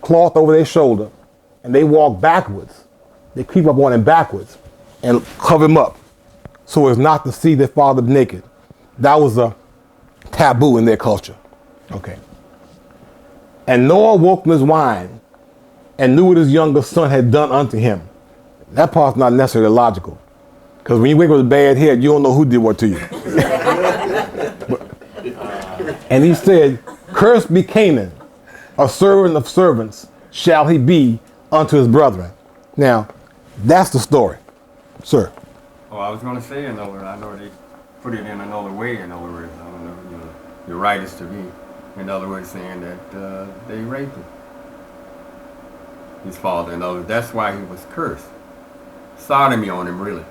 cloth over their shoulder, and they walk backwards. They creep up on him backwards and cover him up so as not to see their father naked. That was a taboo in their culture. Okay. And Noah woke from his wine and knew what his younger son had done unto him. That part's not necessarily logical. Because when you wake up with a bad head, you don't know who did what to you. And he said, cursed be Canaan, a servant of servants shall he be unto his brethren. Now, that's the story. Sir. Oh, I was going to say another, I know they put it in another way, in other words. I don't know, the writers to me, in other words, saying that they raped him. His father, in other words. That's why he was cursed. Sodomy on him, really.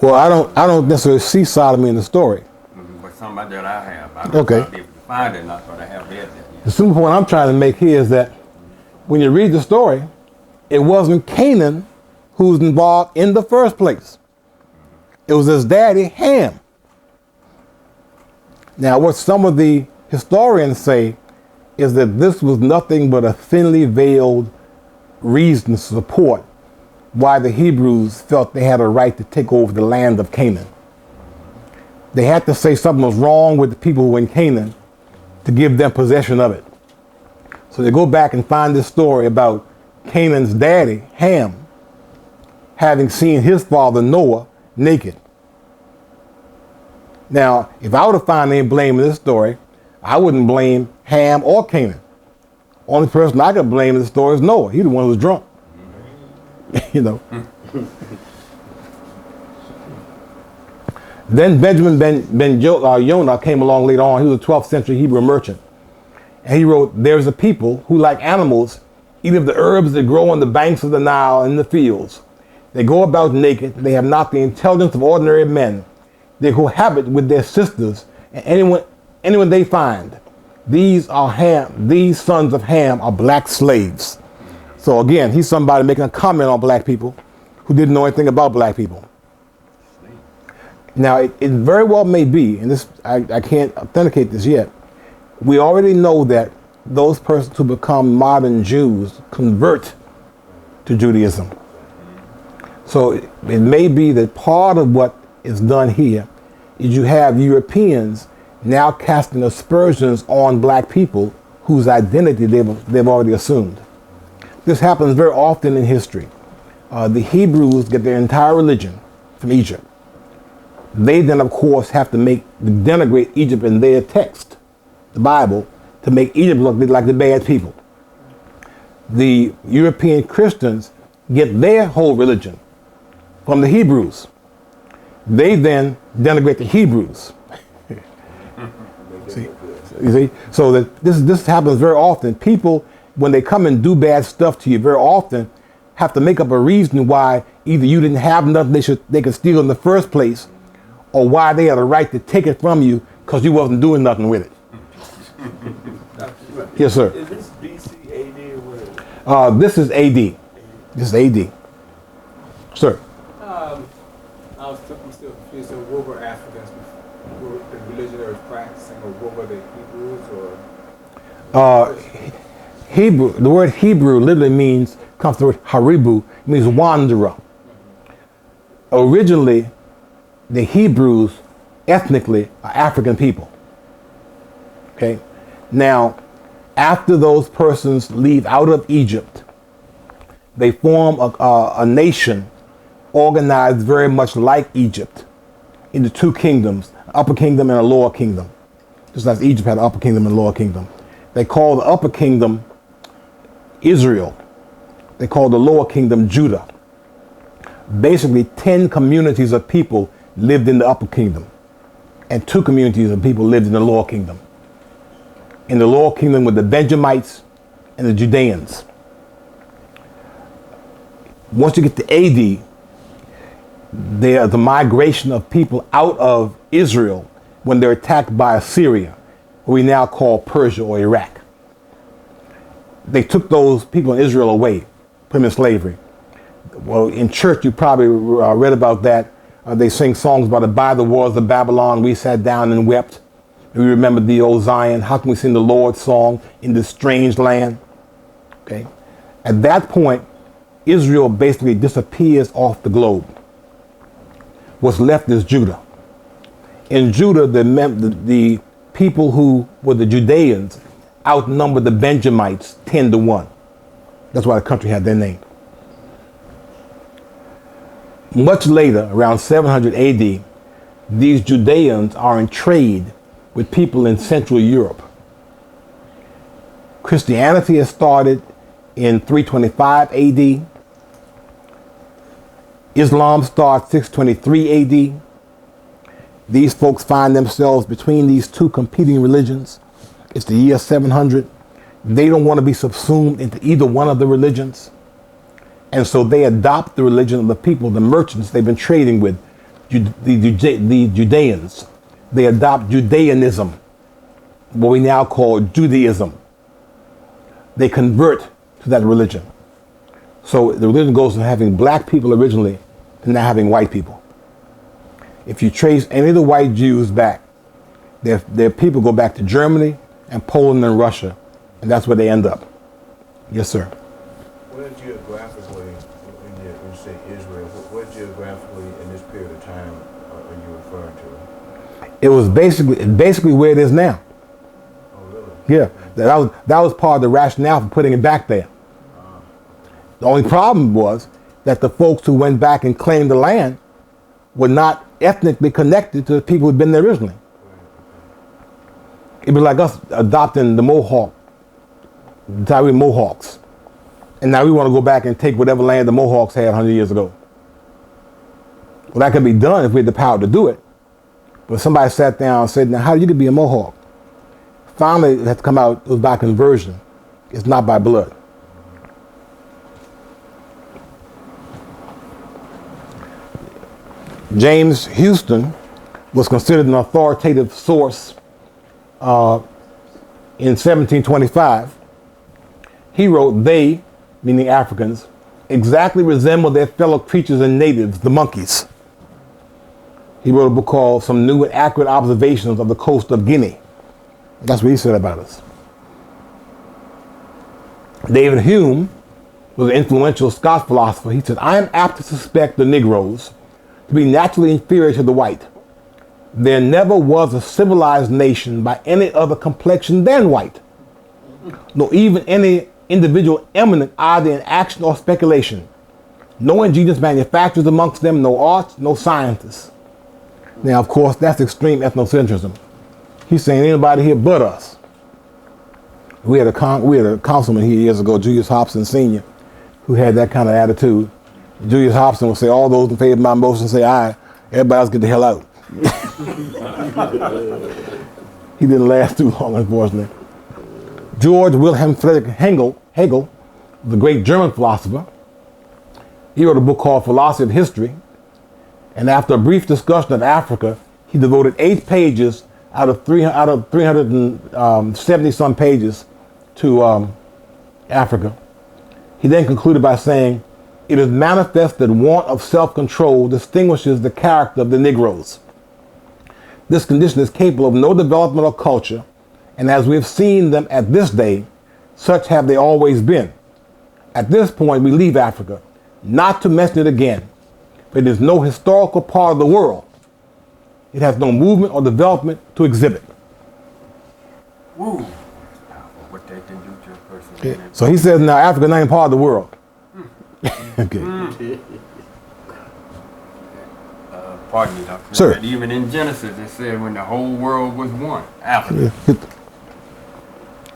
Well, I don't necessarily see sodomy in the story. Mm-hmm, but something that I have. I don't know if I'll be able to find it, not but I have read that. Yeah. The simple point I'm trying to make here is that when you read the story, it wasn't Canaan who was involved in the first place. It was his daddy, Ham. Now, what some of the historians say is that this was nothing but a thinly veiled reason to support why the Hebrews felt they had a right to take over the land of Canaan. They had to say something was wrong with the people who were in Canaan to give them possession of it. So they go back and find this story about Canaan's daddy, Ham, having seen his father, Noah, naked. Now, if I were to find any blame in this story, I wouldn't blame Ham or Canaan. Only person I could blame in the story is Noah. He's the one who was drunk. You know. Then Benjamin ben Yonah came along later on. He was a 12th century Hebrew merchant. And he wrote, there's a people who, like animals, eat of the herbs that grow on the banks of the Nile and in the fields. They go about naked. They have not the intelligence of ordinary men. They cohabit with their sisters and anyone they find. These sons of Ham are black slaves. So again, he's somebody making a comment on black people who didn't know anything about black people. Now, it very well may be, and this I can't authenticate this yet, we already know that those persons who become modern Jews convert to Judaism. So it may be that part of what is done here is you have Europeans now casting aspersions on black people whose identity they've already assumed. This happens very often in history. The Hebrews get their entire religion from Egypt. They then, of course, have to denigrate Egypt in their text, the Bible, to make Egypt look like the bad people. The European Christians get their whole religion from the Hebrews. They then denigrate the Hebrews. You see? So that this happens very often. People, when they come and do bad stuff to you, very often have to make up a reason why either you didn't have nothing they could steal in the first place, or why they had a right to take it from you because you wasn't doing nothing with it. Yes, sir. Is this BC, AD, or what? This is AD. This is AD. Sir. I was still confused. So what were Africans, the religion they were practicing, or what were they, Hebrews, or? Hebrew. The word Hebrew literally comes from the word haribu, it means wanderer. Originally, the Hebrews ethnically are African people. Okay. Now, after those persons leave out of Egypt, they form a nation organized very much like Egypt into two kingdoms, an upper kingdom and a lower kingdom. Just as Egypt had an upper kingdom and a lower kingdom. They call the upper kingdom Israel. They call the lower kingdom Judah. Basically, 10 communities of people lived in the upper kingdom, and 2 communities of people lived in the lower kingdom. In the lower kingdom were the Benjamites and the Judeans. Once you get to AD, there's the migration of people out of Israel when they're attacked by Assyria, what we now call Persia or Iraq. They took those people in Israel away, put them in slavery. Well, in church, you probably read about that. They sing songs about it. By the walls of Babylon, we sat down and wept. We remembered the old Zion. How can we sing the Lord's song in this strange land? Okay? At that point, Israel basically disappears off the globe. What's left is Judah. In Judah, the people who were the Judeans outnumbered the Benjamites 10-1. That's why the country had their name. Much later, around 700 AD, these Judeans are in trade with people in Central Europe. Christianity has started in 325 AD. Islam starts 623 AD. These folks find themselves between these two competing religions. It's the year 700. They don't want to be subsumed into either one of the religions. And so they adopt the religion of the people, the merchants they've been trading with, the Judeans. They adopt Judaism, what we now call Judaism. They convert to that religion. So the religion goes from having black people originally to now having white people. If you trace any of the white Jews back, their people go back to Germany and Poland and Russia, and that's where they end up. Yes, sir. Where geographically, when you say Israel, where geographically in this period of time are you referring to? It was basically where it is now. Oh, really? Yeah, that was part of the rationale for putting it back there. The only problem was that the folks who went back and claimed the land were not ethnically connected to the people who'd been there originally. It'd be like us adopting the Tyree Mohawks. And now we want to go back and take whatever land the Mohawks had 100 years ago. Well, that could be done if we had the power to do it. But somebody sat down and said, now how you could be a Mohawk? Finally, it had to come out, it was by conversion. It's not by blood. James Houston was considered an authoritative source in 1725. He wrote, they, meaning Africans, exactly resemble their fellow creatures and natives, the monkeys. He wrote a book called Some New and Accurate Observations of the Coast of Guinea. That's what he said about us. David Hume was an influential Scots philosopher. He said, I am apt to suspect the Negroes to be naturally inferior to the white. There never was a civilized nation by any other complexion than white, nor even any individual eminent either in action or speculation. No ingenious manufacturers amongst them, no arts, no scientists. Now, of course, that's extreme ethnocentrism. He's saying anybody here but us. We had a councilman here years ago, Julius Hobson Sr., who had that kind of attitude. Julius Hobson would say, all those in favor of my motion say aye. Everybody else get the hell out. He didn't last too long, unfortunately. George Wilhelm Friedrich Hegel, the great German philosopher, he wrote a book called Philosophy of History. And after a brief discussion of Africa, he devoted 8 pages out of 370 some pages to Africa. He then concluded by saying, it is manifest that want of self-control distinguishes the character of the Negroes. This condition is capable of no development or culture, and as we have seen them at this day, such have they always been. At this point, we leave Africa, not to mention it again, but it is no historical part of the world. It has no movement or development to exhibit. Woo! What they can do to a person. Okay. So he says now Africa is not even part of the world. Okay. Pardon me, Dr. Sir. But even in Genesis, it said when the whole world was one, Africa.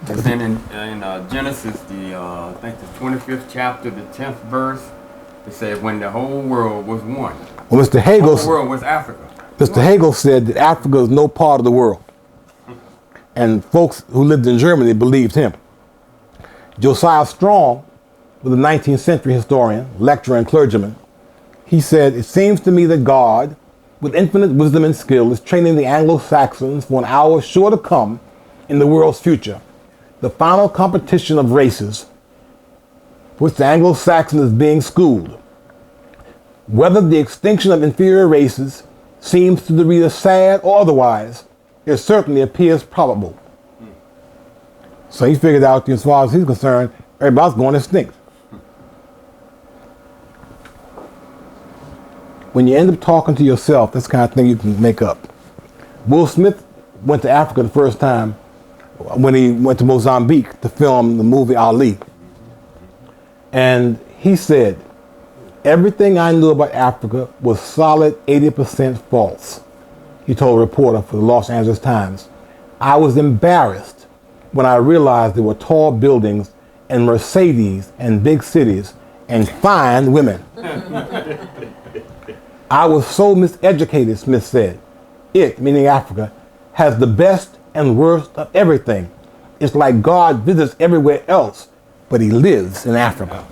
And then in Genesis, I think the 25th chapter, the 10th verse, it said when the whole world was one. Well, Mr. The Hegel, whole world was Africa. Mr. Hegel said that Africa is no part of the world. And folks who lived in Germany believed him. Josiah Strong was a 19th century historian, lecturer, and clergyman. He said, it seems to me that God, with infinite wisdom and skill, is training the Anglo-Saxons for an hour sure to come in the world's future. The final competition of races, for which the Anglo-Saxon is being schooled. Whether the extinction of inferior races seems to the reader sad or otherwise, it certainly appears probable. So he figured out, as far as he's concerned, Everybody's going extinct. When you end up talking to yourself, that's the kind of thing you can make up. Will Smith went to Africa the first time when he went to Mozambique to film the movie Ali. And he said, everything I knew about Africa was solid 80% false. He told a reporter for the Los Angeles Times. I was embarrassed when I realized there were tall buildings and Mercedes and big cities and fine women. I was so miseducated, Smith said. It, meaning Africa, has the best and worst of everything. It's like God visits everywhere else, but he lives in Africa.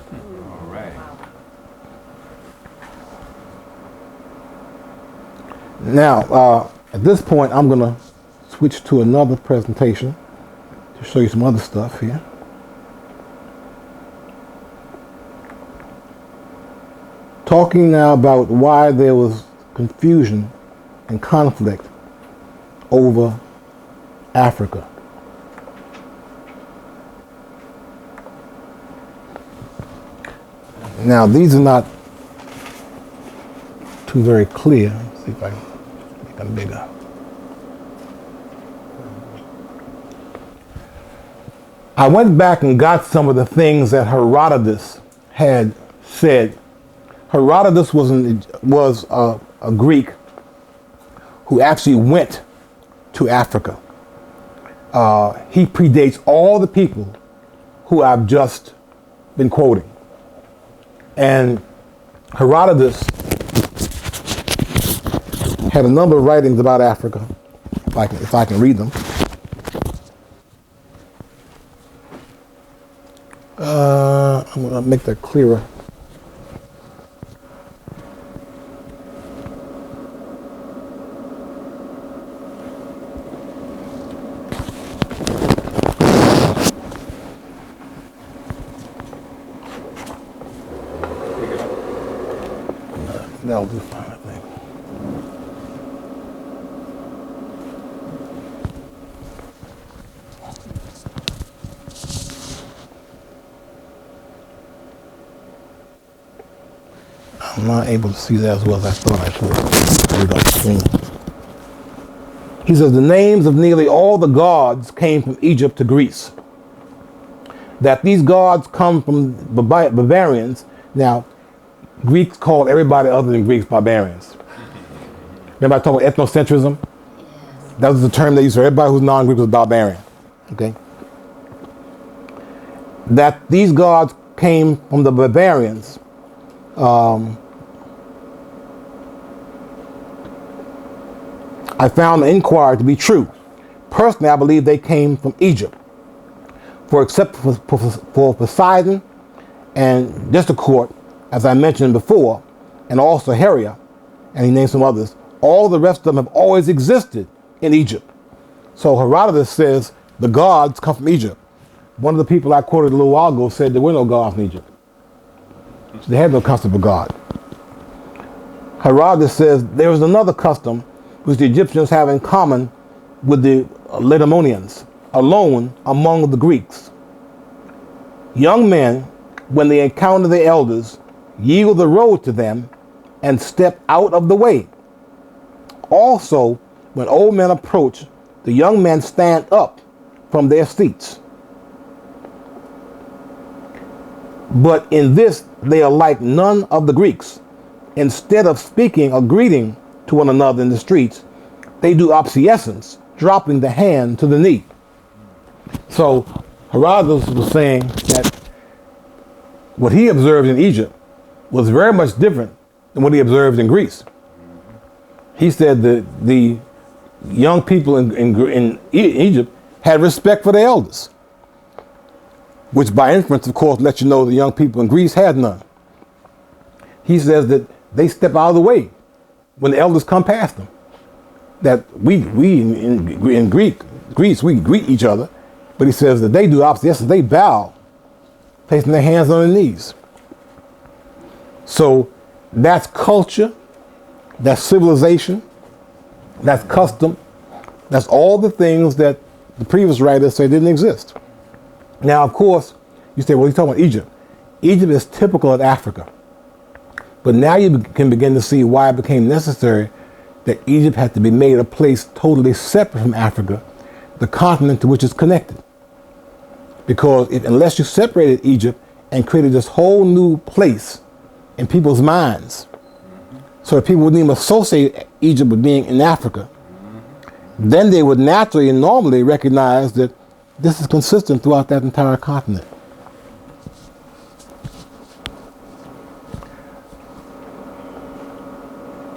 All right. Now, at this point, I'm going to switch to another presentation to show you some other stuff here. Talking now about why there was confusion and conflict over Africa. Now, these are not too very clear. Let's see if I can make them bigger. I went back and got some of the things that Herodotus had said. Herodotus was a Greek who actually went to Africa. He predates all the people who I've just been quoting. And Herodotus had a number of writings about Africa, if I can read them. I'm going to make that clearer. That'll do fine, I think. I'm not able to see that as well as I thought I could. Read off the screen. He says the names of nearly all the gods came from Egypt to Greece. That these gods come from barbarians. Now, Greeks called everybody other than Greeks barbarians. Remember I talked about ethnocentrism? That was the term they used for everybody who's non-Greek was barbarian. Okay? That these gods came from the barbarians. I found the inquiry to be true. Personally, I believe they came from Egypt. For except for Poseidon and Discord, as I mentioned before, and also Heria, and he named some others, all the rest of them have always existed in Egypt. So Herodotus says the gods come from Egypt. One of the people I quoted a little while ago said there were no gods in Egypt. So they had no custom of God. Herodotus says there was another custom which the Egyptians have in common with the Lacedaemonians, alone among the Greeks. Young men, when they encounter the elders, yield the road to them and step out of the way. Also, when old men approach, the young men stand up from their seats. But in this, they are like none of the Greeks. Instead of speaking or greeting to one another in the streets, they do obeisance, dropping the hand to the knee. So Herodotus was saying that what he observed in Egypt was very much different than what he observed in Greece. He said that the young people in Egypt had respect for the elders, which by inference, of course, lets you know the young people in Greece had none. He says that they step out of the way when the elders come past them. That we in Greece, we greet each other, but he says that they do opposite. Yes, they bow, placing their hands on their knees. So that's culture, that's civilization, that's custom, that's all the things that the previous writers say didn't exist. Now, of course, You say, well, he's talking about Egypt. Egypt is typical of Africa. But now you can begin to see why it became necessary that Egypt had to be made a place totally separate from Africa, the continent to which it's connected. Because unless you separated Egypt and created this whole new place in people's minds, so that people wouldn't even associate Egypt with being in Africa, then they would naturally and normally recognize that this is consistent throughout that entire continent.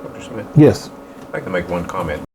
Dr. Smith, Yes. I'd like to make one comment.